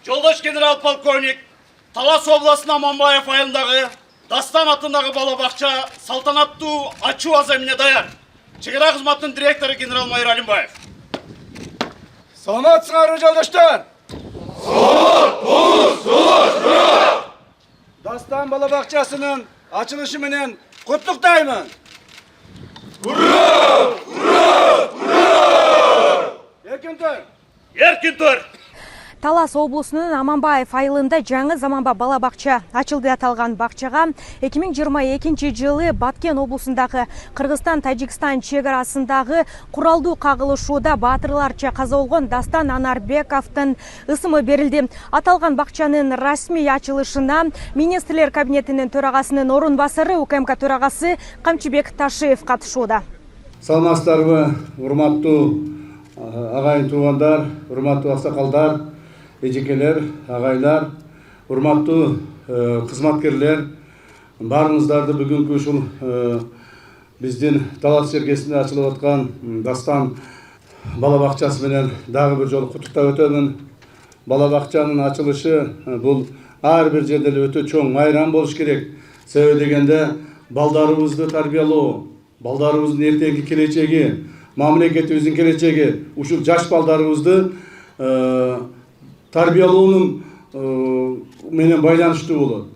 Жолдош генерал-полковник Талас обласының Аманбаев айылындағы Дастан атындағы балабақша салтанаттуу ачуу азамине даяр. Чегара кызматынын директору генерал-майор Алимбаев. Саламатсыңарбы жолдоштор? Саламат, Дастан балабақчасының ачылышы менен куттуктаймын. Ура! Ура! Ура! Эркин тур. Талас облусунун Аманбаев айылында жаңы заманба балабакча ачылды. Аталган бакчага 2022 жылы Баткен облусундагы Кыргызстан-Тажикстан чегарасындагы куралдуу кагылышууда баатырларча каза болгон Дастан Анарбековдун ысымы берилди. Аталган бакчанын расмий ачылышына министрлер кабинетинин төрагасынын орун басары УКМК төрагасы Камчыбек Ташиев катышууда. Саламатсыздарбы, урматтуу агайын туугандар, урматтуу аксакалдар, эжекелер, агайлар, урматтуу кызматкерлер, баарыңыздарды бүгүнкү ушул биздин Талас жергесинде ачылып аткан Дастан балабакчасы менен дагы бир жолу куттуктап өтөмүн. Балабакчанын ачылышы бул ар бир жерде өтө чоң майрам болуш керек. Себеби дегенде балдарыбызды тарбиялоо, балдарыбыздын эртеңки келечеги, мамлекетибиздин келечеги, ушул жаш балдарыбызды тарбиялоонун менен байланыштуу болот.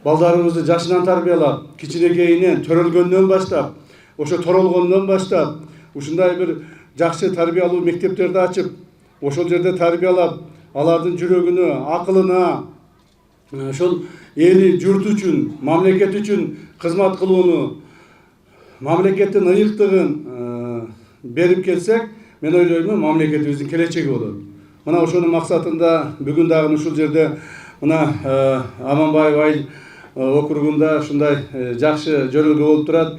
Балдарыбызды жашынан тарбиялап, кичинекейинен төрөлгөндөн баштап, ошо торолгондон баштап, ушундай бир жакшы тарбиялуу мектептерди ачып, ошол жерде тарбиялап, алардын жүрөгүнө, акылына, ошол эли журт үчүн, мамлекет үчүн кызмат кылууну, мамлекеттин ыйыктыгын берип келсек, мен ойлоймун, мамлекетибиздин келечеги болот. Мына ошонун максатында бүгүн дагы ушул жерде мына Аманбаев айыл округунда ушундай жакшы жөрөлгө болуп турат.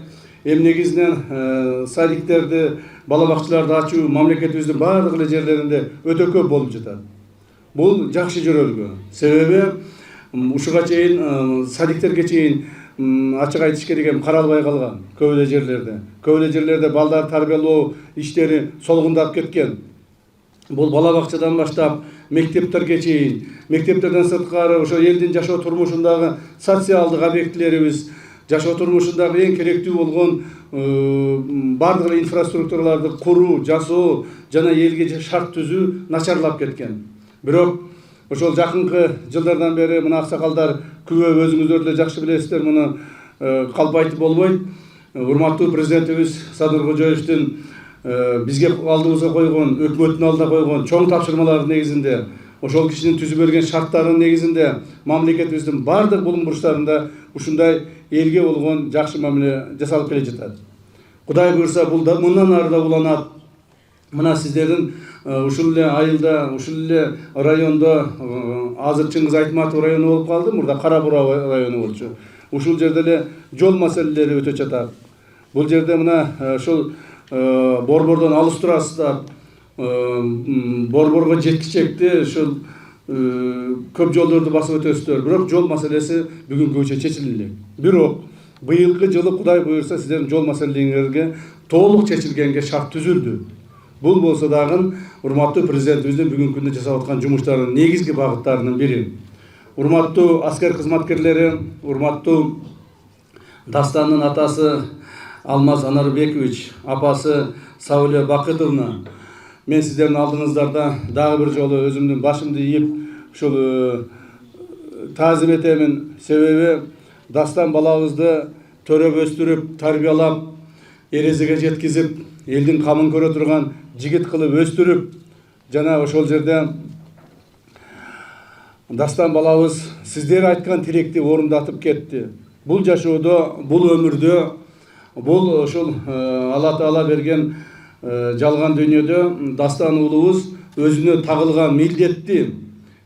Эми негизинен садиктерди, балабакчаларды ачуу мамлекетибиздин бардык эле жерлеринде өтө көп болуп жатат. Бул жакшы жөрөлгө. Себеби ушуга чейин садиктерге чейин ачык айтыш керек эми каралбай калган көп эле жерлерде. Көп эле жерлерде балдар тарбиялоо иштери солгундап кеткен. Бул балабакчадан баштап мектептерге чейин, мектептерден сырткары ошо элдин жашоо турмушундагы социалдык объектилерибиз, жашоо турмушундагы эң керектүү болгон бардык эле инфраструктураларды куруу, жасоо жана элге шарт түзүү начарлап кеткен. Бирок ошол жакынкы жылдардан бери мына аксакалдар күбө өзүңүздөр деле жакшы билесиздер, муну калп айтып болбойт. Урматтуу президентибиз Садыр Кожоевдун бизге алдыбызга койгон, өкмөттүн алдына койгон чоң тапшырмалардын негизинде, ошол кишинин түзүп берген шарттарынын негизинде мамлекетибиздин бардык булум бурчтарында ушундай элге болгон жакшы мамиле жасалып келе жатат. Кудай буйрса бул да мындан ары да уланат. Мына сиздердин ушул эле айылда, ушул эле райондо, азыр Чыңгыз Айтматов району болуп калды, мурда Кара Бура району болчу. Ушул жерде эле жол маселелери өтө жатат. Бул жерде мына ушул борбордон алыс турасыздар, борборго жеткичекти ушул көп жолдорду басып өтөсүздөр. Бирок жол маселеси бүгүнкүчө чечиле элек. Бирок быйылкы жылы Кудай буйрса сиздердин жол маселелериңерге толук чечилгенге шарт түзүлдү. Бул болсо дагы урматтуу президентибиздин бүгүнкү күндө жасап аткан жумуштарынын негизги багыттарынын бири. Урматтуу аскер кызматкерлери, урматтуу Дастандын атасы Алмаз Анарбекович, апасы Сауле Бакытовна, мен сиздердин алдыңыздарда дагы бир жолу өзүмдүн башымды ийип ушул таазим этемин. Себеби Дастан балабызды төрөп өстүрүп, тарбиялап, эрезеге жеткизип, элдин камын көрө турган жигит кылып өстүрүп, жана ошол жерде Дастан балабыз сиздер айткан тилекти орундатып кетти. Бул жашоодо, бул өмүрдө, бул ошол Алла Таала берген жалган дүйнөдө Дастан уулубуз өзүнө тагылган милдетти,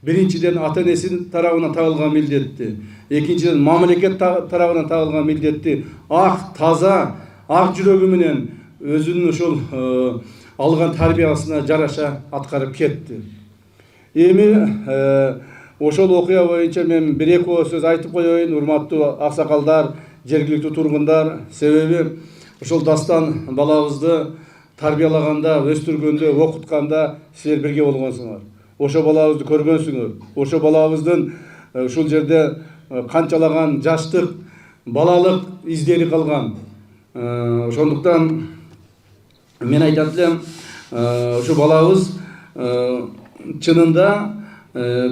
биринчиден ата-энесинин тарабынан тагылган милдетти, экинчиден мамлекет тарабынан тагылган милдетти ак, таза, ак жүрөгү менен өзүнүн ошол алган тарбиясына жараша аткарып кетти. Эми ошол окуя боюнча мен бир-эки сөз айтып коеюн, урматтуу аксакалдар, жергиликтүү тургундар. Себеби ошол Дастан балабызды тарбиялаганда, өстүргөндө, окутканда силер бирге болгонсуңар. ошо балабызды көргөнсүңөр. Ошо балабыздын ушул жерде канчалаган жаштык, балалык издери калган. Ошондуктан мен айтат элем, ошо балабыз чынында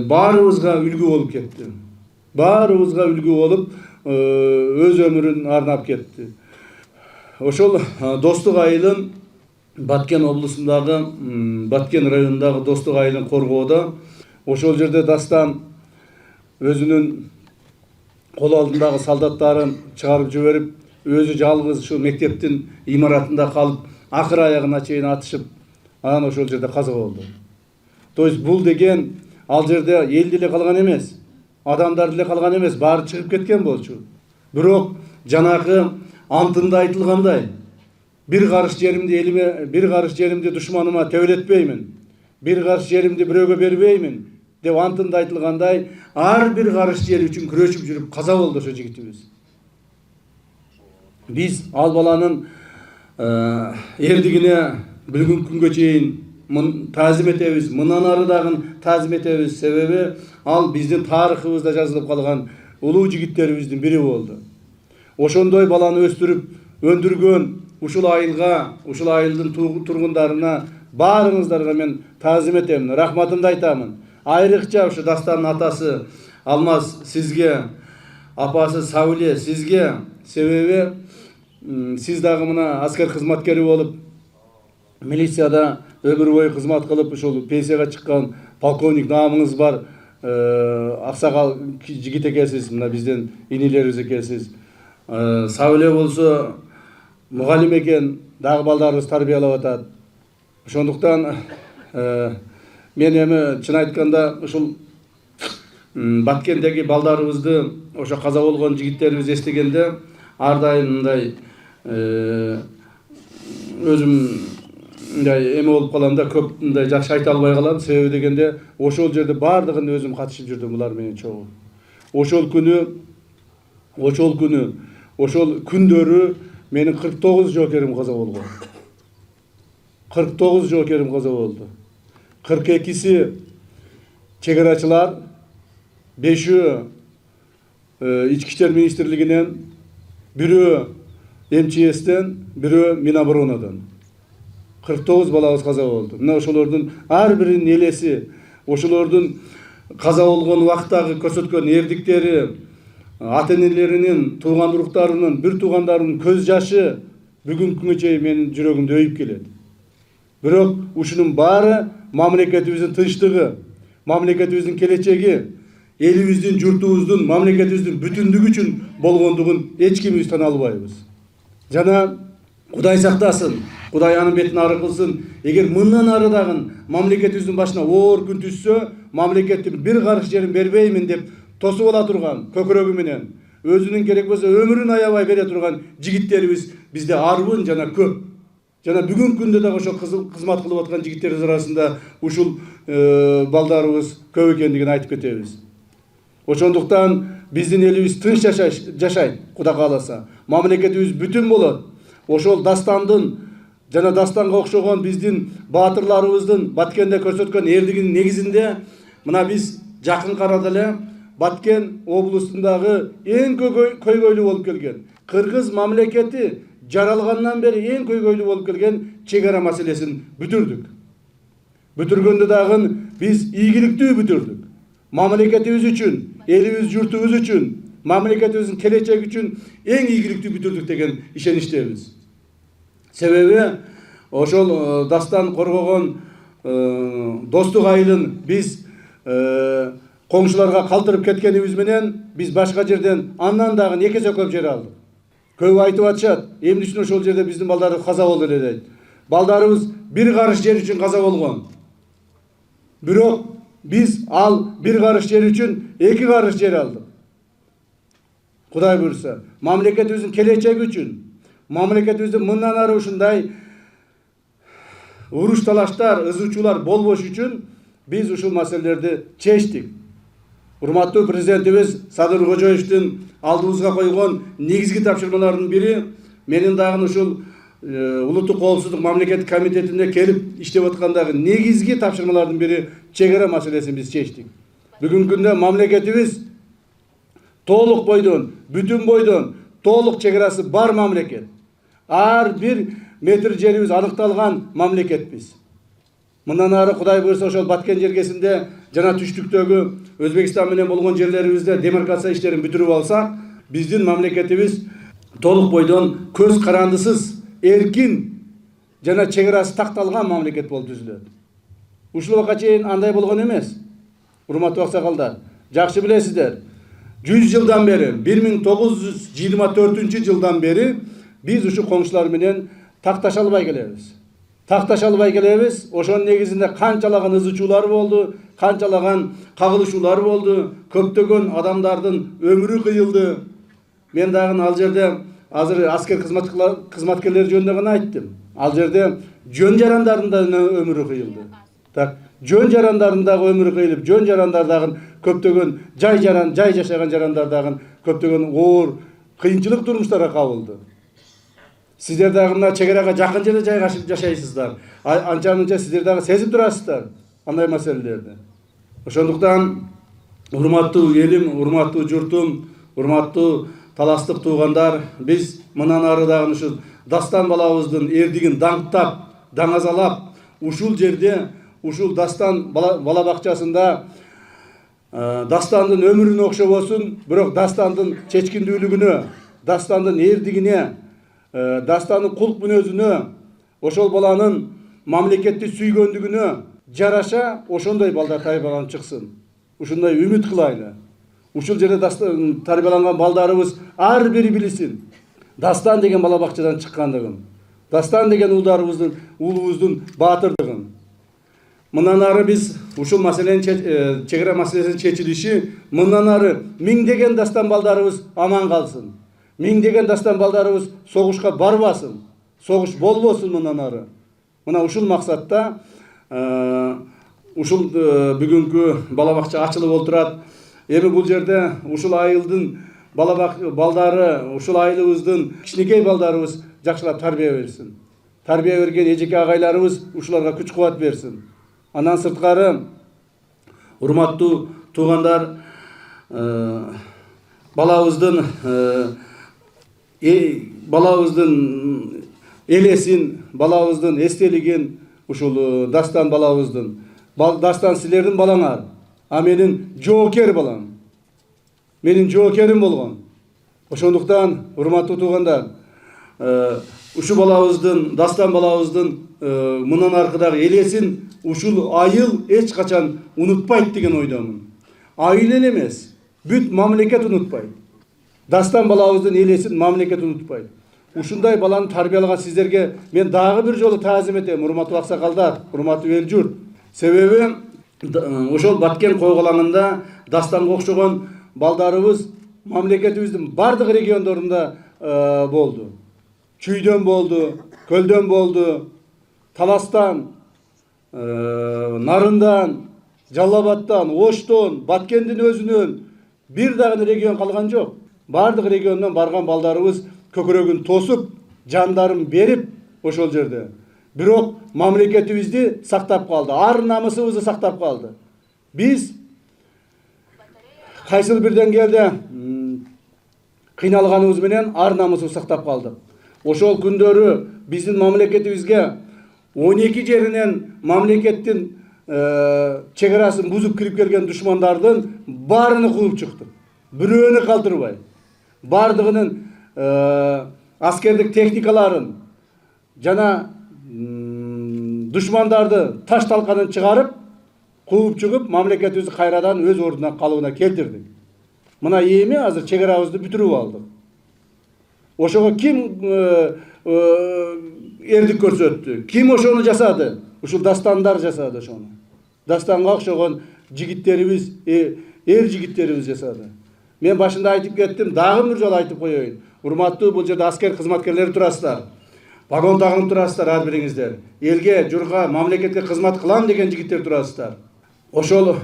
баарыбызга үлгү болуп кетти. Баарыбызга үлгү болуп, өз өмүрүн арнап кетти. Ошол Достук айылын Баткен облусундагы, Баткен районундагы Достук айылын коргоодо, ошол жерде Дастан өзүнүн кол алдындагы солдаттарын чыгарып жиберип, өзү жалгыз ушул мектептин имаратында калып, акыр аягына чейин атышып, анан ошол жерде каза болду. То есть бул деген ал жерде эл деле калган эмес, адамдар деле калган эмес, баары чыгып кеткен болчу. Бирок жанагы антында айтылгандай, bir karış yerimdi elime, bir karış yerimdi düşmanıma tevletbeymin, bir karış yerimdi biröge berbeymin dep antında aytılganday, ar bir karış yeri üçün күрөшүп жүрүp каза болду ошо жигитибиз. Биз ал баланын эрдигине бүгүнкү күнгө чейин таазим этебиз, мындан ары дагы таазим этебиз. Себеби ал биздин тарыхыбызда жазылып калган улуу жигиттерибиздин бири болду. Ошондой баланы өстүрүп өндүргөн ушул айылга, ушул айылдын тургундарына баарыңыздарга мен таазим этемин, рахматымды айтамын. Айрыкча ушу Дастанын атасы Алмаз сизге, апасы Сауле сизге, себеби сиз дагы мына аскер кызматкери болуп, милицияда өмүр бою кызмат кылып, ушул пенсияга чыккан полковник наамыңыз бар аксакал жигит экенсиз, мына биздин инилерибиз экенсиз. Сауле болсо мугалим экен, дагы балдарыбыз тарбиялап атат. Ошондуктан мен эми чын айтканда ушул Баткендеги балдарыбызды, ошо каза болгон жигиттерибизди эстегенде ар дайым мындай өзүм мындай эме болуп калам да, көп мындай жакшы айта албай калам. Себеби дегенде ошол жерде баардыгын өзүм катышып жүрдүм булар менен чогуу. Ошол күндөрү менин 49 жоокерим каза болгон. 49 жоокерим каза болду. 42си чегарачылар, 5-ü İçki İşler Ministrliğinden, 1-ü МЧС'ten, 1-ü Minobоронадан. 49 балабыз каза болду. Мына ошолордун ар биринин элеси, ошолордун каза болгон убактагы көрсөткөн эрдиктери, ата-энелеринин, тууган уруктарынын, бир туугандарынын көз жашы бүгүнкү күнгө чейин менин жүрөгүмдө өйүп келет. Бирок ушунун баары мамлекетибиздин тынчтыгы, мамлекетибиздин келечеги, элибиздин, журтубуздун, мамлекетибиздин бүтүндүгү үчүн болгондугун эч кимибиз тана албайбыз. Жана Кудай сактасын, Кудай анын бетин ары кылсын. Эгер мындан ары дагы мамлекетибиздин башына оор күн түшсө, мамлекеттин бир карыш жерин бербеймин деп тосуп ала турган көкүрөгү менен, өзүнүн керек болсо өмүрүн аябай бере турган жигиттерибиз бизде арбын жана көп. Жана бүгүнкү күндө дагы ошо кызмат кылып аткан жигиттерибиз арасында ушул балдарыбыз көп экендигин айтып кетебиз. Ошондуктан биздин элибиз тынч жашайт, Кудай кааласа. Мамлекетибиз бүтүн болот. Ошол Дастандын жана Дастанга окшогон биздин баатырларыбыздын Баткенде көрсөткөн эрдигинин негизинде мына биз жакын арада эле Баткен облусундагы эң көйгөйлүү болуп келген, кыргыз мамлекети жаралгандан бери эң көйгөйлүү болуп келген чегара маселесин бүтүрдүк. Бүтүргөндө дагы биз ийгиликтүү бүтүрдүк. Мамлекетибиз үчүн, элибиз, журтубуз үчүн, мамлекетибиздин келечеги үчүн эң ийгиликтүү бүтүрдүк деген ишеничтебиз. Себеби ошол Дастан коргогон Достук айылын биз коңшуларга калтырып кеткенибиз менен биз башка жерден андан дагы эки эсе көп жер алдык. Көп айтып атышат, эмне үчүн ошол жерде биздин балдарыбыз каза болду эле дейт. Балдарыбыз бир карыш жер үчүн каза болгон. Бирок биз ал бир карыш жер үчүн эки карыш жер алдык. Кудай буйрса, мамлекетибиздин келечеги үчүн, мамлекетибизде мындан ары ушундай уруш талаштар, ызычуулар болбош үчүн биз ушул маселелерди чечтик. Урматтуу президентибиз Садыр Кожоевдин алдыбызга койгон негизги тапшырмаларынын бири менин дагы ушул улуттук коопсуздук мамлекеттик комитетине келип иштеп аткандагы негизги тапшырмалардын бири чек ара маселесин биз чечтик. Бүгүнкү күндө мамлекетибиз толук бойдон, бүтүн бойдон толук чек арасы бар мамлекет. Ар бир метр жерибиз аныкталган мамлекетпиз. Мындан ары Кудай буйрса ошол Баткен жергесинде жана түштүктөгү Өзбекстан менен болгон жерлерибизде демаркация иштерин бүтүрүп алсак, биздин мамлекетибиз толук бойдон көз карандысыз, эркин жана чек арасы такталган мамлекет болуп түзүлөт. Ушул убакка чейин андай болгон эмес. Урматтуу аксакалдар, жакшы билесиздер. 100 жылдан бери, 1924 жылдан бери биз ушу коңшулар менен такташа албай келебиз. Такташа албай келебиз. Ошонун негизинде канчалаган ызычуулар болду, канчалаган кагылышуулар болду, көптөгөн адамдардын өмүрү кыйылды. Мен дагы ал жерде азыр аскер кызматкерлери жөнүндө гана айттым. Ал жерде жөн жарандардын да өмүрү кыйылды. Так, жөн жарандардын дагы өмүрү кыйылып, жөн жарандардагы көптөгөн жай жашаган жарандардагы көптөгөн оор кыйынчылык турмуштарга кабылды. Сиздер дагы мына чек арага жакын жерде жайгашып жашайсыздар. Анча-мынча сиздер дагы сезип турасыздар андай маселелерди. Ошондуктан урматтуу элим, урматтуу журтум, урматтуу таластык туугандар, биз мындан ары дагы ушул Дастан балабыздын эрдигин даңктап, даңазалап, ушул жерде, ушул Дастан бала бакчасында Дастандын өмүрүнө окшобосун, бирок Дастандын чечкиндүүлүгүнө, Дастандын эрдигине, Дастандын кулк мүнөзүнө, ошол баланын мамлекетти сүйгөндүгүнө жараша ошондой балдар тарбияланып чыксын. Ушундай үмүт кылайлы. Ушул жерде тарбияланган балдарыбыз ар бири билсин. Дастан деген бала бакчадан чыккандыгын, Дастан деген улубуздун баатырдыгын. Мындан ары биз ушул маселенин чек ара маселесинин чечилиши, мындан ары миңдеген Дастан балдарыбыз аман калсын. Миңдеген Дастан балдарыбыз согушка барбасын. Согуш болбосун мындан ары. Мына ушул максатта ушул бүгүнкү бала бакча ачылып олтурат. Эми бул жерде ушул айылдын балдары, ушул айылыбыздын кичинекей балдарыбыз жакшылап тарбия берсин. Тарбия берген эжеке агайларыбыз ушуларга күч кубат берсин. Андан сырткары, урматтуу туугандар, балабыздын элесин, балабыздын эстелигин ушул Дастан балабыздын. Дастан силердин балаңар, а менин жоокер балам. Менин жоокерим болгон. Ошондуктан, урматтуу туугандар, ушу балабыздын, Дастан балабыздын мындан аркыдагы элесин ушул айыл эч качан унутпайт деген ойдомун. Айыл эле эмес, бүт мамлекет унутпайт. Дастан балабыздын элесин мамлекет унутпайт. Ушундай баланы тарбиялаган сиздерге мен дагы бир жолу таазим этем, урматтуу аксакалдар, урматтуу эл журт. Себеби ошол Баткен койгулаңында Дастанга окшогон балдарыбыз мамлекетибиздин бардык региондорунда болду. Чүйдөн болду, Көлдөн болду, Таластан, Нарындан, Жалал-Абадтан, Оштон, Баткендин өзүнөн бир дагы регион калган жок. Бардык региондон барган балдарыбыз көкөрөгүн тосуп, жандарын берип ошол жерде. Бирок мамлекетибизди сактап калды, ар намысыбызды сактап калды. Биз кайсыл бир деңгээлде кыйналганыбыз менен ар намысыбызды сактап калдык. Ошол күндөрү биздин мамлекетибизге 12 жеринен мамлекеттин чек арасын бузуп кирип келген душмандардын баарыны кууп чыктык. Бирөөнү калтырбай. Бардыгынын аскердик техникаларын жана душмандарды таш талканын чыгарып, кууп чыгып, мамлекетибизди кайрадан өз ордуна калыбына келтирдик. Мына эми азыр чек арабызды бүтүрүп алдык. Ошого ким эрдик көрсөттү? Ким ошону жасады? Ушул Дастандар жасады ошону. Дастанга окшогон жигиттерибиз, эр жигиттерибиз жасады. Мен башында айтып кеттим, дагы бир жолу айтып коеюн. Урматтуу, бул жерде аскер кызматкерлери турасыздар. Погон тагынып турасыздар ар бириңиздер. Элге, журга, мамлекетке кызмат кылам деген жигиттер турасыздар. Ошол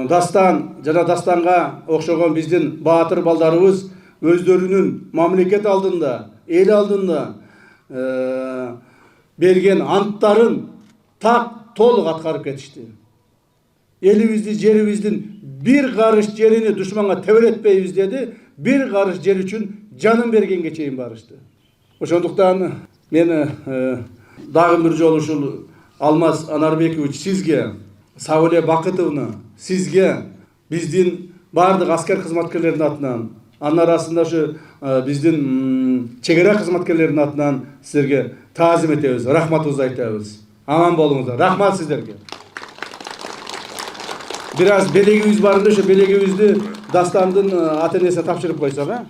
Дастан жана Дастанга окшогон биздин баатыр балдарыбыз өздөрүнүн мамлекет алдында, эл алдында берген анттарын так толук аткарып кетишти. Элибизди, жерибиздин bir karış jerini düşmana tevretpeybiz dedi. Bir karış jer üçün canın bергенге чейин барышты. Ошондуктан мен дагы бир жолу ушул Алмаз Анарбекович сизге, Сауле Бакытовна сизге, биздин бардык аскер кызматкерлеринин атынан, анын арасында ушу биздин чегара кызматкерлеринин атынан силерге таазим этебиз, рахматыбызды айтабыз. Аман болуңуздар. Рахмат сиздерге. Biraz belegimiz vardı, şu belegimizi Dastan'ın ata-enесine tapşırıp koysak ha?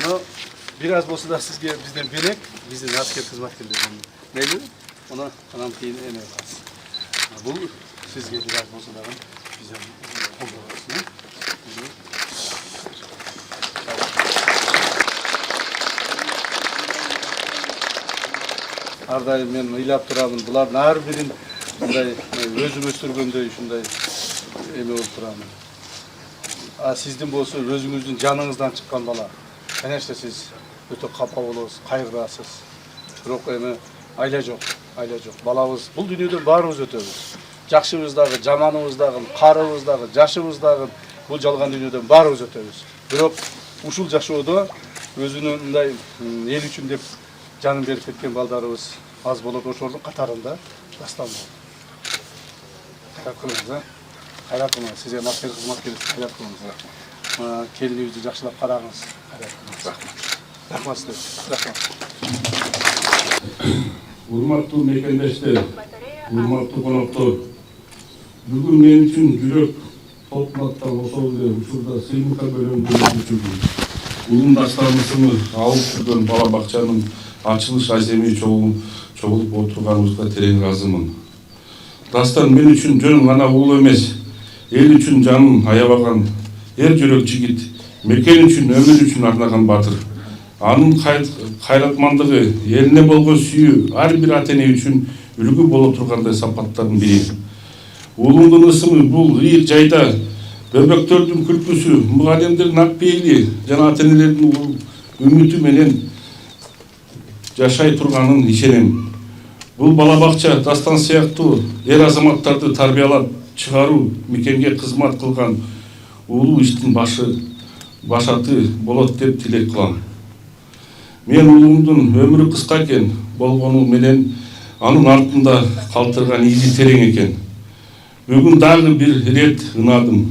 Bunu biraz olsa da sizge bizden berek, bizden asker hizmetçilerinden. Neydi? Ona anam keyin emeği kalsın. Bu sizge biraz olsa da bizden kollarısın. Ardayım men ыйлап турамын. Булардын ар бирин мындай өзүм өстүргөндөй ушундай эме болуп турамын. А сиздин болсо өзүңүздүн жаныңыздан чыккан бала. Конечно, сиз өтө капа болосуз, кайгырасыз. Бирок эми айла жок. Балабыз бул дүйнөдөн баарыбыз өтөбүз. Жакшыбыз дагы, жаманыбыз дагы, карыбыз дагы, жашыбыз дагы бул жалган дүйнөдөн баарыбыз өтөбүз. Бирок ушул жашоодо өзүнүн мындай эл үчүн деп жанын берип кеткен балдарыбыз аз болот, ошолордун катарында Дастан болду. Кайрат кылыңыз, кайрат кылыңыз. Сизге аскер кызматкерлер кайрат кылыңыз. Келинибизди жакшылап карагыңыз. Кайрат кылыңыз. Рахмат сизге. Рахмат. Урматтуу мекендештер, урматтуу коноктор, бүгүн мен үчүн жүрөк толкунаттан ошол эле учурда сыймыка бөлүмүндө жүргөн улум даштарыбызды алып жүргөн бала бакчанын ачылыш аземи чогулуп отурганыбызга терең ыраазымын. Дастан мен үчүн жөн гана ул эмес, эл үчүн жанын аябаган эр жүрөк жигит, мекен үчүн, өмүр үчүн арнаган батыр. Анын кайратмандыгы, элине болгон сүйүү ар бир ата-эне үчүн үлгү боло тургандай сапаттардын бири. Улумдун ысымы бул ыйык жайда бөбөктөрдүн күлкүсү, мугалимдердин ак пейили жана ата-энелердин үмүтү менен жашай турганын ишенем. Бул бала бакча Дастан сыяктуу эр азаматтарды тарбиялап чыгаруу, мекенге кызмат кылган улуу иштин башаты болот деп тилек кылам. Мен улумдун өмүрү кыска экен болгону менен анын артында калтырган изи терең экен. Бүгүн дагы бир ирет ынадым.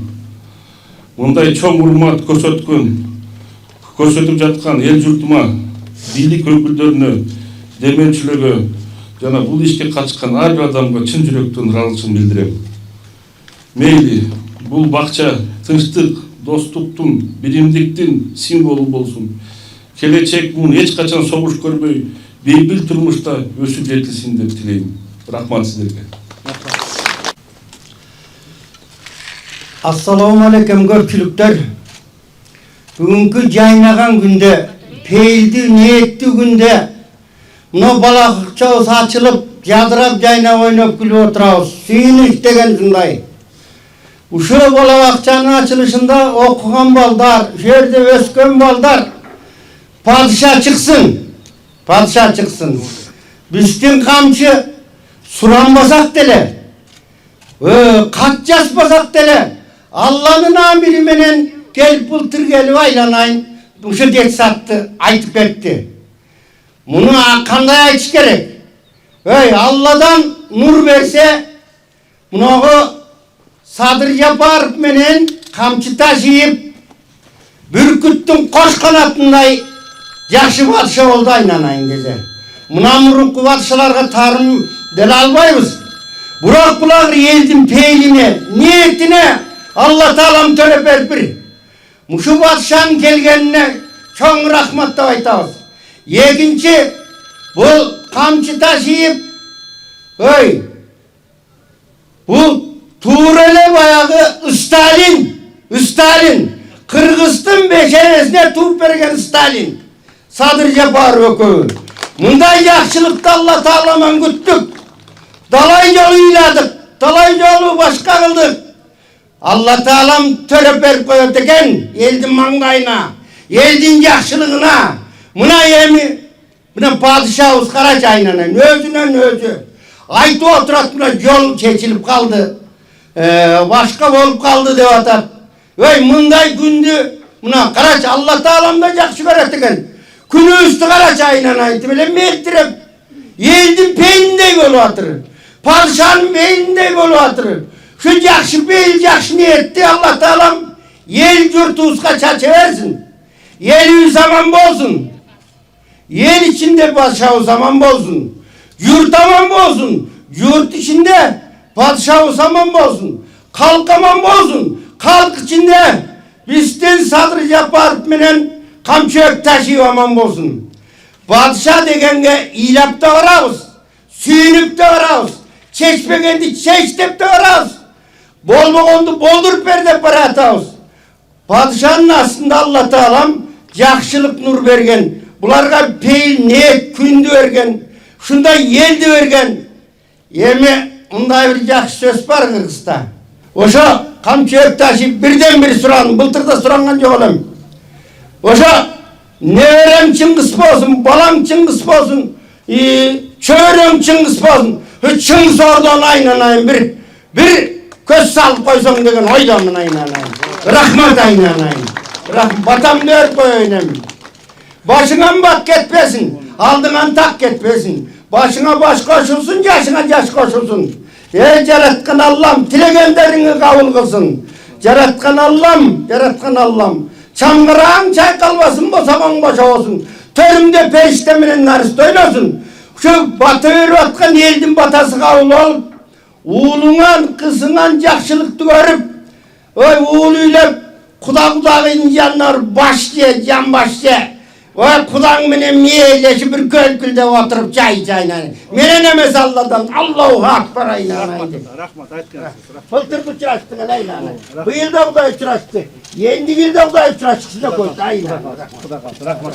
Мындай чоң урмат көрсөтүп жаткан эл журтума, бийлик өкүлдөрүнө, демөөнчүлөргө жана бул ишке катышкан ар бир адамга чын жүрөктөн ыраазычылык билдирем. Мейли, бул бакча тынчтык, достуктун, биримдиктин символу болсун. Келечек муун эч качан согуш көрбөй, бейбил турмушта өсүп жетилсин деп тилейм. Рахмат сиздерге. Assalamu alaikum köpçülükler. Bugünkü jaynagan günde, peyldi niyetli günde, mına balakçağız açılıp, yadırap jayna oynap gülüp oturabız. Suyunu istegen şunday. Uşu balakçanın açılışında okugan baldar, şerde ösken baldar, padişah çıksın. Bizden kamçı suranmasak dele, kat yazmasak dele, Allah'ın amiri menen gelip bultur gelip aylanayın, uşu geç sattı, aytıp etti. Bunu kanday aytış gerek. Allah'dan nur verse, bunu Sadır yapar menen kamçı taşıyıp, bürküttün koş kanatınday, Yaxşı padişah oldu aynanayın dese. Muna murunku padişalarga tarım dele albayız. Burak bulağır eldin peyline, niyetine Allah Taalam törep erpir. Muşu padişahın kelgenine çoğun rahmat da aytabız. Ekinci, bu kamçı taşıyıp, bu Tuğrele bayağı Stalin, Kırgızstan beşeresine tuğup bergen Stalin. Sadır Japar ökü. Munday yaxşılıkta Allah Taala'man güttük. Dalay yolu iladık. Dalay yolu başka kıldık. Allah Teala'm törep verip koyup eken eldin mangayına, eldin yakşılığına, buna yemi, buna padişahımız Karaçay'la özünen özü. Aytı oturat buna yol keçilip kaldı. Başka olup kaldı dev atar. Ve mınday gündü buna Karaçay Allah Teala'm da yakşı öğrettiken. Günü üstü Karaçay'la aytı bile mertirep. Eldin peyninde yolu atırır. Padişahın peyninde yolu atırır. Şu yakşı beyil yakşı niyetti Allah Teala'm yel yurtuzga çaçı versin. Yel zaman bozsun. Yel içinde padişahı zaman bozsun. Yurt aman bozsun. Yurt içinde padişahı zaman bozsun. Kalk aman bozsun. Kalk içinde bizden sadrı yapar menen kamçı ök taşıyor aman bozsun. Padişah degenge ilap da varağız. Süyünüp de varağız. Çeşmegendi çeştep de varağız. Bol boğundu boldurup berde para atağız. Padişahın aslında Allah Teala'm yakşılık nur bergen. Bularga peyil niyet kündü vergen. Şunda yeldi vergen. Yeme onday bir yakşı söz var Kırgız'da. Oşa kamçı ök taşı birden bir suran. Bıltırda surangan yok olam. Oşa ne verem Çıngiz bolsun, balam Çıngiz bolsun, çöğrem Çıngiz bolsun. Çıngiz oradan aynen bir köz salıp koysan degen oydan aynen. Rahmat aynen. Batam dört koy önem. Başına bak ketmesin, aldığın tak ketmesin. Başına baş koşulsun, yaşına yaş koşulsun. Yaratkan Allah'ım, tilegenlerini kabul kılsın. Yaratkan Allah'ım. Çamgırağın çay kalmasın, bosaman boşa olsun. Törümde peşteminin narısı doylasın. Şu batı atkan eldin batası kabul olup, oğlundan, kızından yakşılıklı görüp, oğluyla kudağı yanlar baş diye, can baş diye. Kudan benim miyeyleşi bir gölgülde oturup çayla. Mene nemez Allah'dan, Allahu Akbar aynen. Rahmat Fıltır uçuraştın aynen. Bu yılda bu da uçuraştı. Yendi yılda bu da uçuraştı. Size koydu aynen. Rahmat.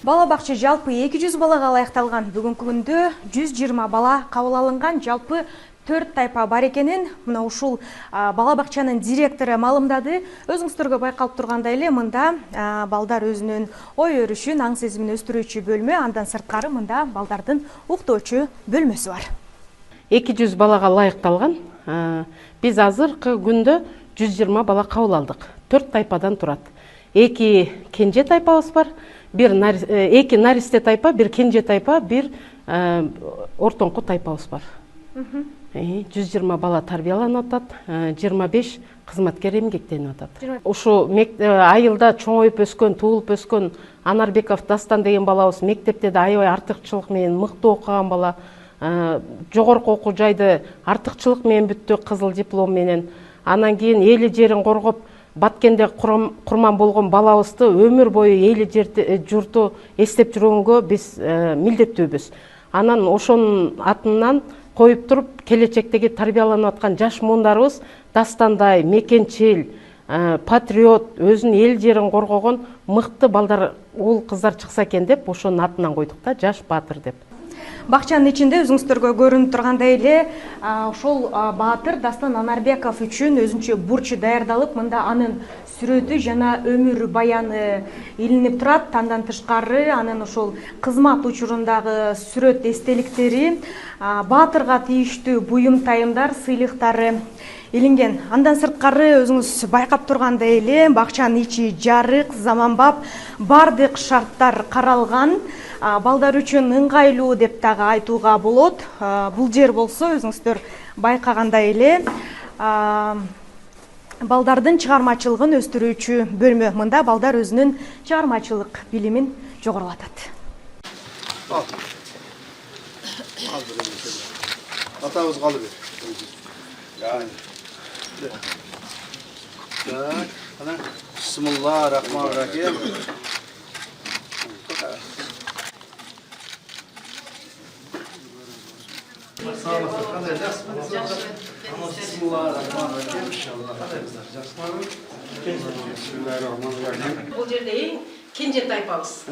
Бала бакча жалпы 200 балага ылайыкталган. Бүгүнкү күндө 120 бала кабыл алынган. Жалпы 4 тайпа бар экенин мына ушул бала бакчанын директору маалымдады. Өзүңүздөргө байкалып тургандай эле мында балдар өзүнүн ой өрүшүн, аң сезимин өстүрүүчү бөлмө, андан сырткары мында балдардын уктоочу бөлмөсү бар. 200 балага ылайыкталган. Биз азыркы күндө 120 бала кабыл алдык. 4 тайпадан турат. 2 кенже тайпабыз бар. Эки наристе тайпа, бир кенже тайпа, бир ортоңку тайпабыз бар. 120 бала тарбияланып атат, 25 кызматкер эмгектенип атат. Ушу айылда чоңоюп өскөн, туулуп өскөн Анарбеков Дастан деген балабыз мектепте да аябай артыкчылык менен мыкты окуган бала, жогорку окуу жайды артыкчылык менен бүттү, кызыл диплом менен. Анан кийин эли жерин коргоп, Баткенде курман болгон балабызды өмүр бою эли журту эстеп жүргөнгө биз милдеттүүбүз. Анан ошонун атынан коюп туруп, келечектеги тарбияланып аткан жаш муундарыбыз Дастандай, мекенчил, патриот, өзүнүн эл жерин коргогон мыкты балдар, уул кыздар чыкса экен деп ошонун атынан койдук да, жаш баатыр деп. Бакчанын ичинде өзүңүздөргө көрүнүп тургандай эле ошол баатыр Дастан Анарбеков үчүн өзүнчө бурчу даярдалып, мында анын сүрөтү жана өмүр баяны илинип турат. Андан тышкары анын ошол кызмат учурундагы сүрөт эстеликтери, баатырга тийиштүү буюм тайымдар, сыйлыктары илинген. Андан сырткары өзүңүз байкап тургандай эле бакчанын ичи жарык, заманбап, бардык шарттар каралган. Балдар үчүн ыңгайлуу деп дагы айтууга болот. Бул жер болсо өзүңүздөр байкагандай эле балдардын чыгармачылыгын өстүрүүчү бөлмө. Мында балдар өзүнүн чыгармачылык билимин жогорулатат. Атабыз калып Бисмиллахир-рахманир-рахим. Бул жерде эң кенже тайпабыз.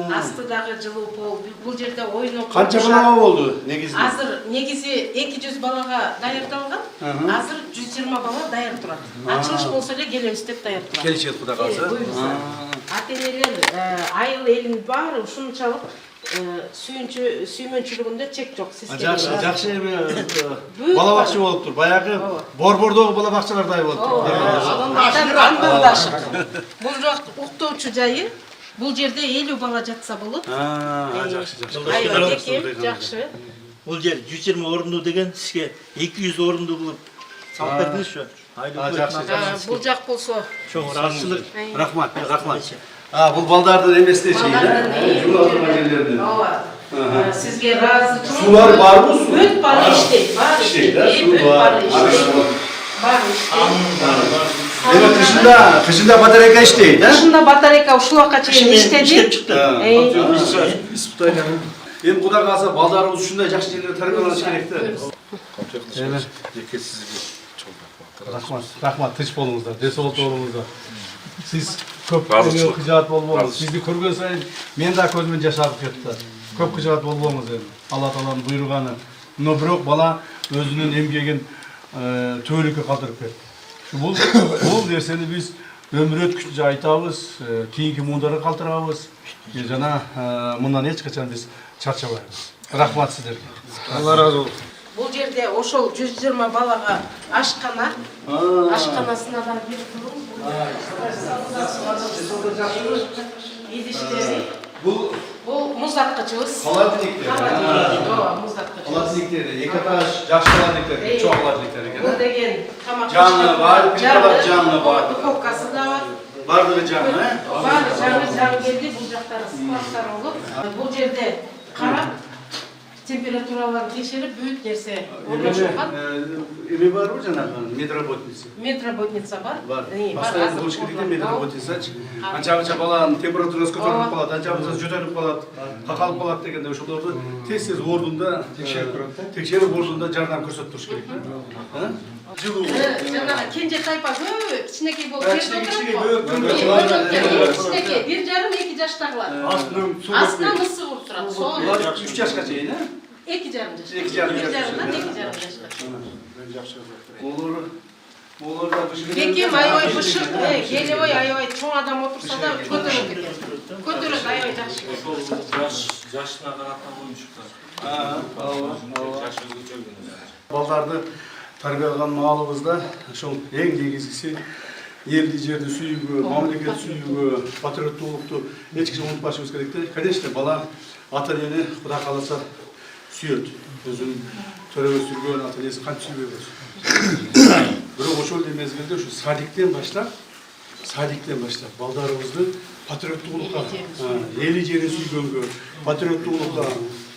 Астыдагы жылуу пол, бул жерде ойноп. Канча балага болду негизинде? Азыр негизи 200 балага даярдалган. Азыр 120 бала даяр турат. Ачылыш болсо эле келебиз деп даяр турат. Келишет Кудай калса. Ата-энелер, айыл элин баары ушунчалык сүймөнчүлүгүндө чек жок. Жакшы эми бала бакча болуптур. Баягы Борбордогу бала бакчалардай болуптур. Андан да ашык. Бул жак уктоочу жайы. Бул жерде 50 бала жатса болот. Жакшы. Айыл жакшы. Бул жер 120 орунду деген сизге 200 орунду кылып салып бердиңизби? Жакшы. Бул жак болсо Чоң ыраазычылык. Рахмат. Бул балдардын эместе чейин, жуму отурган жерлерден. ооба. Сизге ыраазычылык. Сулар барбы? Бүт баары иштейт, баары иштейт. Баары Кышында батарейка иштейт, э? Кышында батарейка ушулакка чейин иштеди. Испытание. Эми Кудай калса балдарыбыз ушундай жакшы жерлерде тарбияланыш керек да. Эми жеке сизге чоң рахмат. Рахмат, тынч болуңуздар, десолт болуңуздар. Сиз көп кыжаат болбоңуз. Сизди көргөн сайын мен да көзүмөн жаш агып кетти. Көп кыжаат болбоңуз эми. Алла тааланын буйруганы. Но бирок бала өзүнүн эмгегин төөлүккө калтырып кетти. Бул нерсени биз өмүр өткүчү айтабыз, кийинки муундарга калтырабыз. Жана мындан эч качан биз чарчабайбыз. Рахмат сиздерге. Алла разы болсун. Бул жерде ошол 120 балага ашкана, ашканасына бир турум. Идиштери. Бул муз аткычыбыз. Холодильниктер. Ооба, муз аткычыбыз. Холодильниктер, эки этаж жакшы холодильниктер, чоң холодильниктер экен. Бул деген тамак Жаңы бар, плиталар жаңы бар. Духовкасы да бар. Бардыгы жаңы, э? Бар, жаңы келди, бул жактары складтар болуп. Бул жерде карап температураларын текшерип бүт нерсе орношулган. Эме барбы жанагы медработница? Медработница бар. Постоянно болуш керек да медработница. Анча баланын температурасы көтөрүлүп калат, анча жөтөлүп калат, какалып калат дегенде ошолорду тез ордунда текшерип турат да. Текшерип ордунда жардам көрсөтүп туруш керек да. Жылуу. Жанагы кенже тайпа кичинекей болуп жерде Кичинекей, кичинекей 1,5-2 жаштагылар. Астынан ысык турат. Булар 3 жашка чейин, э? 2,5 жашка. 1,5-2,5 жашка. Олар да бышык. Бекем аябай бышык, келебой аябай чоң адам отурса да көтөрөт экен. Көтөрөт аябай жакшы. Жашына карата ойыншықтар. Балдарды тарбиялagан маалыбызда ошол эң негизгиси элди жерди сүйүүгө, мамлекет сүйүүгө, патриоттуулукту эч кичи унутпашыбыз керек да. Конечно, бала ата-энени Кудай кааласа сүйөт. Өзүнүн төрө өстүргөн ата-энесин кантип сүйбөйбүз. Бирок ошол мезгилде ушу садиктен баштап балдарыбызды патриоттуулукка, эли жерин сүйгөнгө, патриоттуулукка,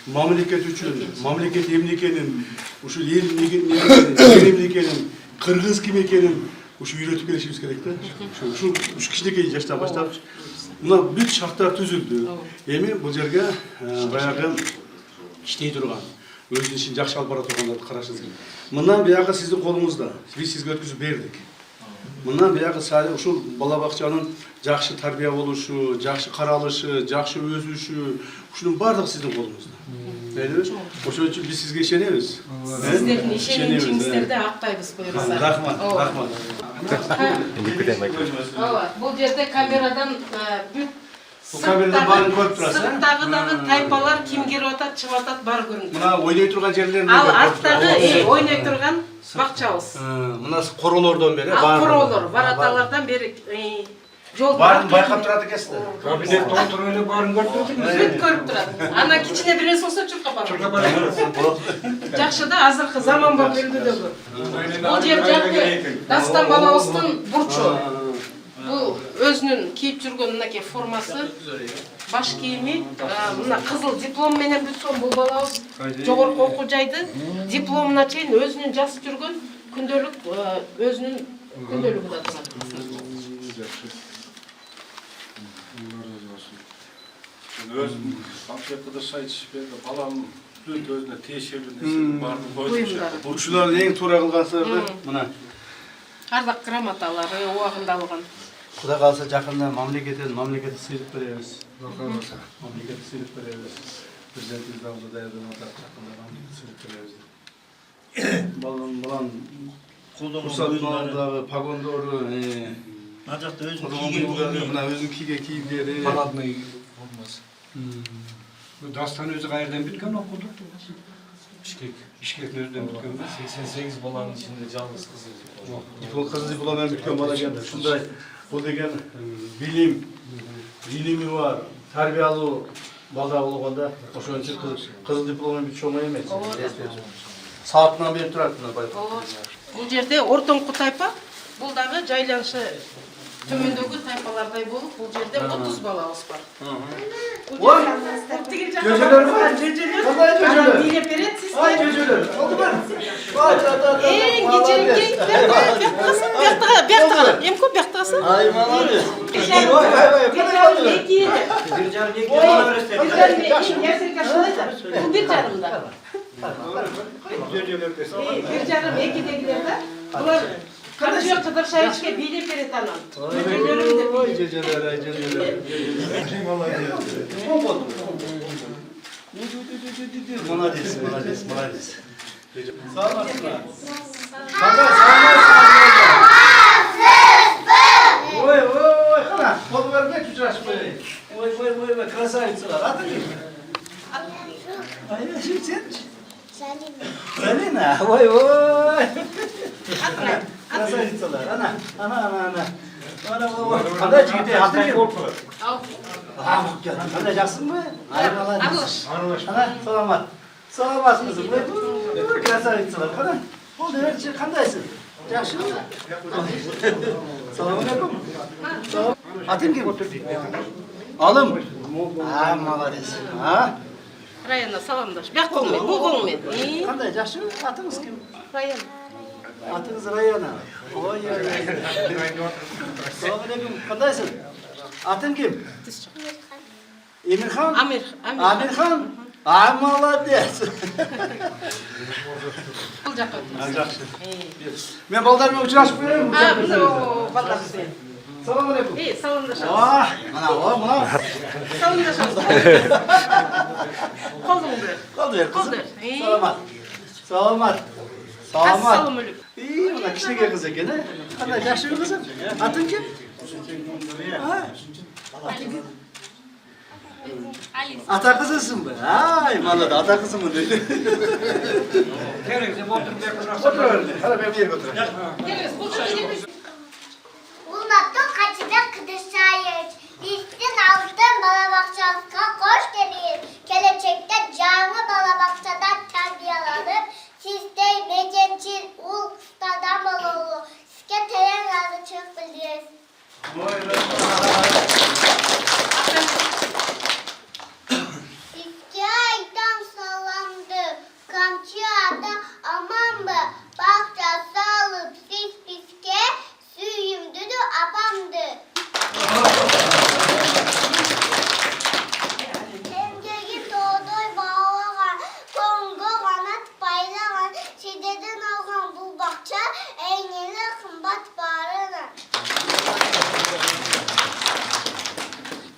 мамлекет үчүн, мамлекет эмне экенин, ушу эл эмне экенин, кыргыз ким экенин ушу үйрөтүп беришибиз керек да. Ушу кичинекей жаштан баштап мына бүт шарттар түзүлдү. Эми бул жерге баягы иштей турган, өзүнүн ишин жакшы алып бара тургандарды карашыңыз керек. Мындан биягы сиздин колуңузда. Биз сизге өткүзүп бердик. Мындан биягы ушул бала бакчанын жакшы тарбия болушу, жакшы каралышы, жакшы өсүшү, ушунун баардыгы сиздин колуңузда. Ошон үчүн биз сизге ишенебиз. Сиздердин ишенимиңиздерди актайбыз буюрса. Рахмат. Ооба, бул жерде камерадан бүт камерадан баарын көрүп турасыз, э? Сырттагы дагы тайпалар ким келип атат, чыгып атат баары көрүнүп турат. Мына ойной турган жерлерин Ал арттагы ойной турган бакчабыз. Мына королордон бери Ал королор, бараталардан бери жол баарын байкап турат экенсиз. Кабинетте отуруп эле баарын көрүп турат. бүт көрүп турат. Ана кичине бир нерсе болсо чуркап барат. Жакшы да азыркы заманбап үлгүдөгү. Бул жер жакты Дастан балабыздын бурчу. Бул өзүнүн кийип жүргөн мынакей формасы, баш кийими, мына кызыл диплом менен бүтсөм бул балабыз жогорку окуу жайды дипломуна чейин өзүнүн жазып жүргөн күндөлүк өзүнүн күндөлүгү да турат. Өзüm Бакчакта айтышып берди, балам бүт өзүнө тиешелүү нерсе баарын коюп. Ушулардын эң туура кылган сыры мына Ардак грамоталары убагында алган. Kuda kalsa yakında mamleketi sıyırıp veririz. Mamleketi sıyırıp veririz. Prezidentimiz de orada yardım atar yakında mamleketi sıyırıp veririz. Bulan Kursat Doğan'da, Pagon doğru. Nazakta özün Kudumun kiyge buyruğu, giymeyin. özün kiyge deri. Palatmayı olmaz. Bu dastan özü gayerden bitken okudu. İşkek özden bitken. 88 balanın içinde canlısı kız yazıyor. Bu kızı bulamayan bitken bana geldi. Şunda bu degen bilimi var, terbiyalı bala olganda. Oşun için kızı diploma bir çoğma yemek. Saatından beri durattılar bayram. Бұл жерде ортоңқы тайпа, бұл дағы жайланышы төмендегі тайпалардай болып, бұл жерде 30 балауыз бар. Cöceler var, cöceler. Vallahi cöceler. Билеп береді сізге. Ay cöceler. Oldu mu? Vay Бияқтыға, емко бияқтығасың? Ay молодец. Бұл бір жарымда. Bir canım ekidegilerde bunlar karışıyor kadar şahitke bilip verip anam. Ay cöceler, ay cöceler. Молодец, молодец, молодец. Sağ olasınlar. Kanka sağ olasın. Oy oy, kana. Kolu vermek uçraş böyle. Oy, krasavitsalar. Atın gibi. Ay, sen? Salina. Oy. Krasavitsalar. Ana. Kanday çıktı, atın gibi. Kandayacaksın mı? Arloş. Ana, selamat. Selamat kızım. Krasavitsalar. Kana. Oldu her şey kandaysın. Yaxşı mı? Selamünaleyküm. Atın kim? Alım. Ha, молодец. Ha? Rayana salamdaş. Bak olmayın, bu olmayın. Kanday, yaxşı mı? Atınız kim? Rayan. Atınız Rayana. Oy. Selamünaleyküm. Kandaysın? Atın kim? Emirhan? Amirhan. Ha, молодец. Бұл жаққа өтіңіз. Men baldarımla uçraşıp veririm. Ha, biz o baldaşız. Selamünaleyküm. Salamdaşız. Buna. Salamdaşız. Kolunu ver. Kol ver kızım. Kol ver. Selamat. Assalamu alaikum. İyi, buna kişine kızı gene. Hadi yaşlı kızım. Atın kim? Ha? Ata kızısın be. Ay vallahi ata kızım mı dedi. Otur öyle. Hadi ben bir yere götüreyim. Bulmakta kaçıda kıdışayır. Listin altın balabakçasına koş gelir. Kelepçekte canlı balabakçadan terbiyelanır. Sizde mecençil ul ustadan balolu. Size teren razı çok biliriz. İski aydan salamdı. Kamçı ada aman mı? Bahçe salıp sis piske. Suyum düdü apamdı. Emgegi doğdoy bağlagan, Kongo kanat paylagan, Şideden algan bu bakça, eyneli kımbat bağırına.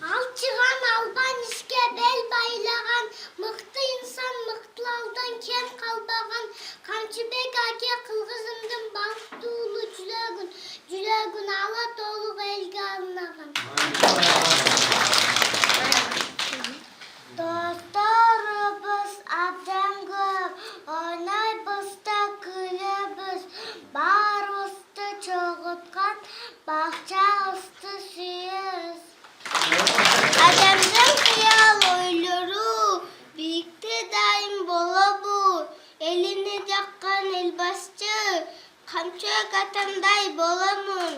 Alçıgan alban iske bel baylagan, Mıktı insan mıktılaldan kem kalbagan, Kamçıbek ake kılgızımdın bastığını Cülegün ala dolu belge alınagan. Dostlarımız abden gör, oynayız da gülübüz. Bar üstü çoğutkan, bahçe üstü suyuz. Ademden kıyal oyları, birlikte daim bola bu. Elini yakkan elbasçı, kamçı katanday bolamın.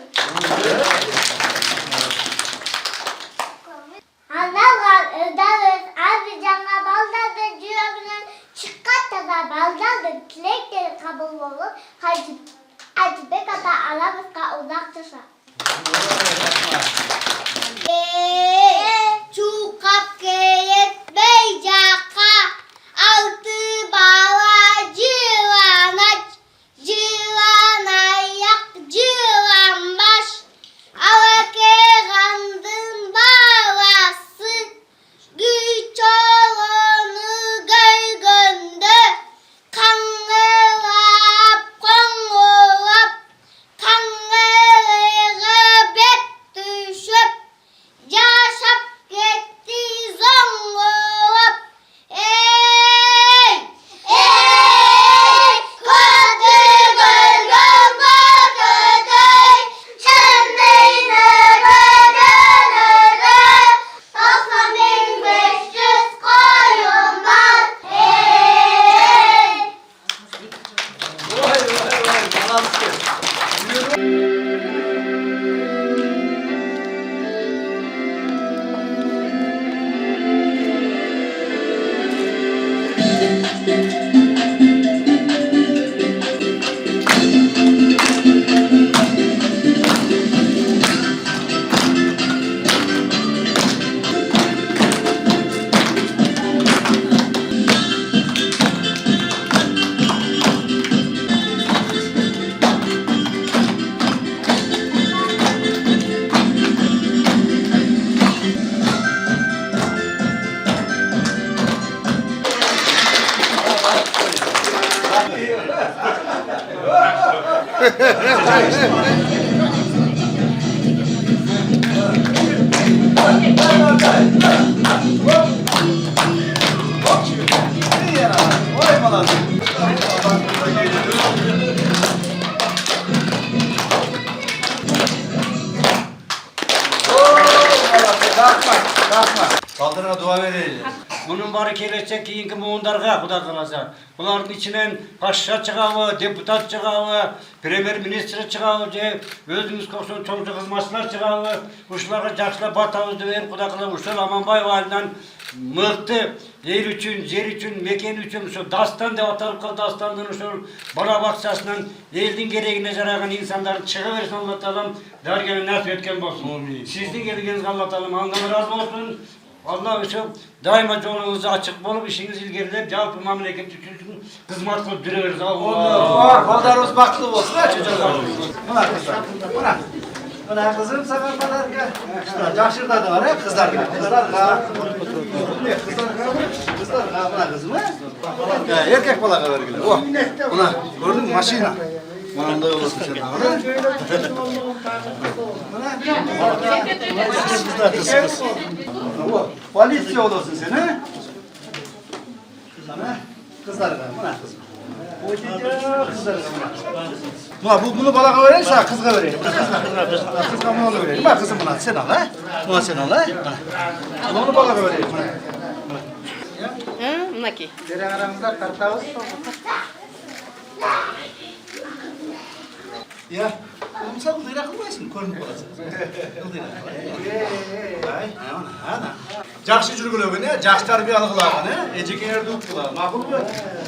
Anadal ödalız, abi cana baldadı, cüyabının çıkartada baldadı, tilekleri kabul olur, hacı bekata alamızka uzaktırsa. Çukap keyet beycaka, altı bala cıvan aç, cıvan ayak, cıvan baş, avake Saldırına dua verelim. Bunun barkeletçe keyinki muğundarga Xuda kalasa. Bunların içinden paşa çıkavı, deputat çıkavı, premier ministri çıkavı, özümüz korsun çoğunca kızmaslar çıkavı, uşlarga jakşıla batavızdı ver Xuda kalasa uşlar Amanbay valinden mıhtı, yer üçün, yer üçün, mekan üçün, şu dastan de atarıkı dastandan uşul bala bakçasından eldin gereğine jaragan insanların çıkıversin Allah'tan dergeni nasip etken olsun. Sizin gelgeniz Allah'tan Allah razı olsun. Allah için daima yolunuz açık bulup işiniz ilgilenip jalpı memleket üçün hizmet kılıp dururuz. Allah baldarımız baklı olsun ha çocuklar. Buna kızlar. Buna kızım sakın balarga. Jakşırda da var ha kızlarga. Kızlarga buna kızım ha. Erkek balaga vergiler. Oh. Buna gördün mü maşina. Buna da olasın sen. Politsiya olasın sen ha. Kızlarga buna kızım. Bunu balaga verirse kızga verelim. Kızga bunu verelim. Bak kızım buna sen al ha. Buna sen al ha. Bunu balaga verelim. Mınaki. Deren aramızda tartağız. Ya, sen bu dira kılmayasın, körünüp olasın. Жақсы жүргілігіне, жақсы тәрбиялығылағыны, ежекенерді ұқтылағы. Мақұл бі?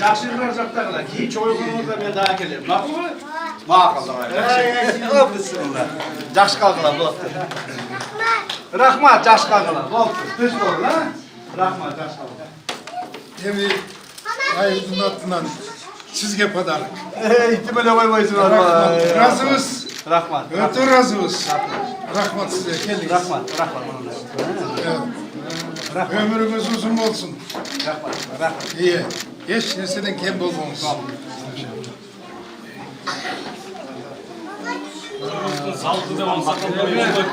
Жақсы жүргілер жақтағыла. Кейін чойғыныңызда мен daha келем. Мақұл бі? Мақыл. Жақсы қалғыла, болды. Рахмат, жақсы қалғыла. Болды. Төс болын, ha? Рахмат, жақсы қалғыла. Emin ayıldın atından sizge pодарок. İhtimele koymayısın. Rahmat. Razımız. Rahmat. Ötü razımız. Rahmat size. Gelin. Rahmat. Evet. Ömrünüz uzun olsun. Rahmat. İyi. Hiç neseden kem olmamız. Sağlıklı devam sakalları.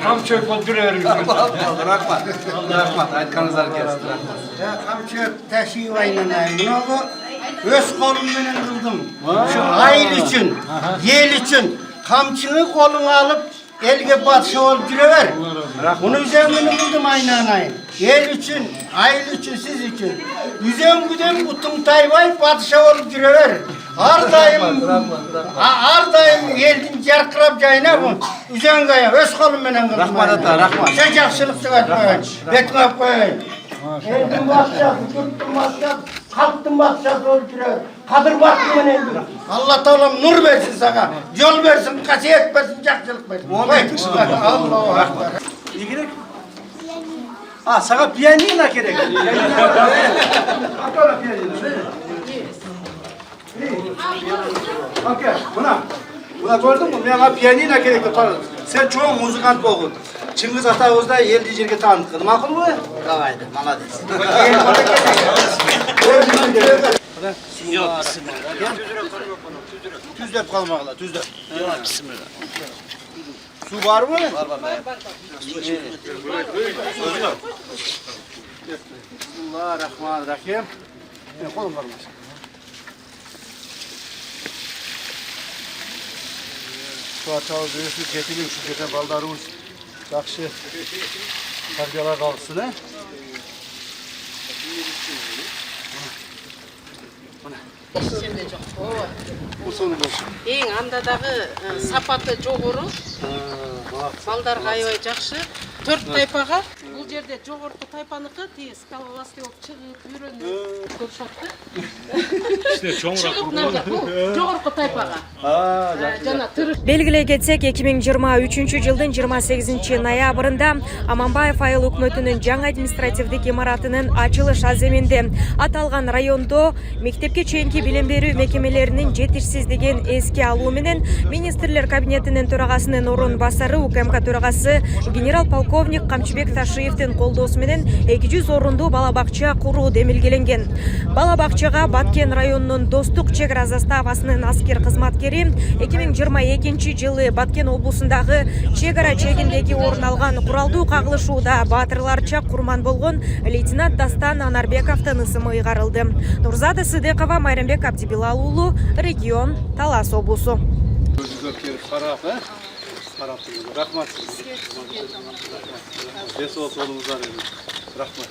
Kam çöp olup duruyorum. Rahmat. Aytkanızlar gelsin. Ya kam çöp taşıyı oynanayım. Ne oldu? Öz kolumdan kıldım. Şu ayıl için, yel için kamçını koluna alıp elge batşı olup duruver. Bunu üzerine kıldım aynanayım. El için, ayıl için, siz için. Yüzem güdem utum tayvay batışa olup duruver. Her daim yeldin jarkırap jayına bu. Üzen gaya, öz kolumdan kıldım. Rahmat ata, rahmat. Sen jakşılık çıkart koyun, betmap koyun. Eldin batışa, tuttum batışa, kalktım batışa olup duruver. Kadır baktım ben eldim. Allah Teala nur versin sana, yol versin, kasiyet versin, jakşılık versin. Allah'a akbar. İyi gerek. Ha, sana piyanina gerek. Akala piyanina. Okey, buna gördün mü? Bana piyanina gerek. Sen çoğun muzikant boğun. Çıngiz Atağız'da yerli yerge tanıtkın. Makul mu? Davaydı, malades. Yok, bismillah. Tüzlep kalmakla, tüzlep. Bismillah. Su var mı? Var. Bismillahirrahmanirrahim. Kolum var mı? Şu atağız büyüsü getireyim şu geçen baldarımız. Yakşı tarbiyalar kalksın he. Ең андадағы сапаты жоғары, балдарға аябай жақсы. 4 тайпаға, бұл жерде жоғарғы тайпаныкі, скалоласты болып шығып, үйреніп көп шақты. Шығып нарда, бұл жоғарғы тайпаға. Жана тырыш. Белгілей кетсек, 2023 жылдың 28 ноябрында Аманбаев айыл өкмөтүнүн жаңы административдик имаратынын ачылыш аземинде аталган райондо мектепке чейинки билим берүү мекемелеринин жетишсиздигин эске алуу менен министрлер кабинетинин төрагасынын орун басары УКМК төрагасы генерал-полковник Камчыбек Ташиев Нарымбековдин колдоосу менен 200 орунду бала бакча куруу демилгеленген. Бала бакчага Баткен районунун Достук чек чегара заставасынын аскер кызматкери 2022 жылы Баткен облусундагы чегара чегиндеги орун алган куралдуу кагылышууда баатырларча курман болгон лейтенант Дастан Анарбековдун ысымы ыйгарылды. Нурзада Сыдыкова, Майрамбек Абдибилал уулу, регион Талас облусу. Рахмат. Рахмат.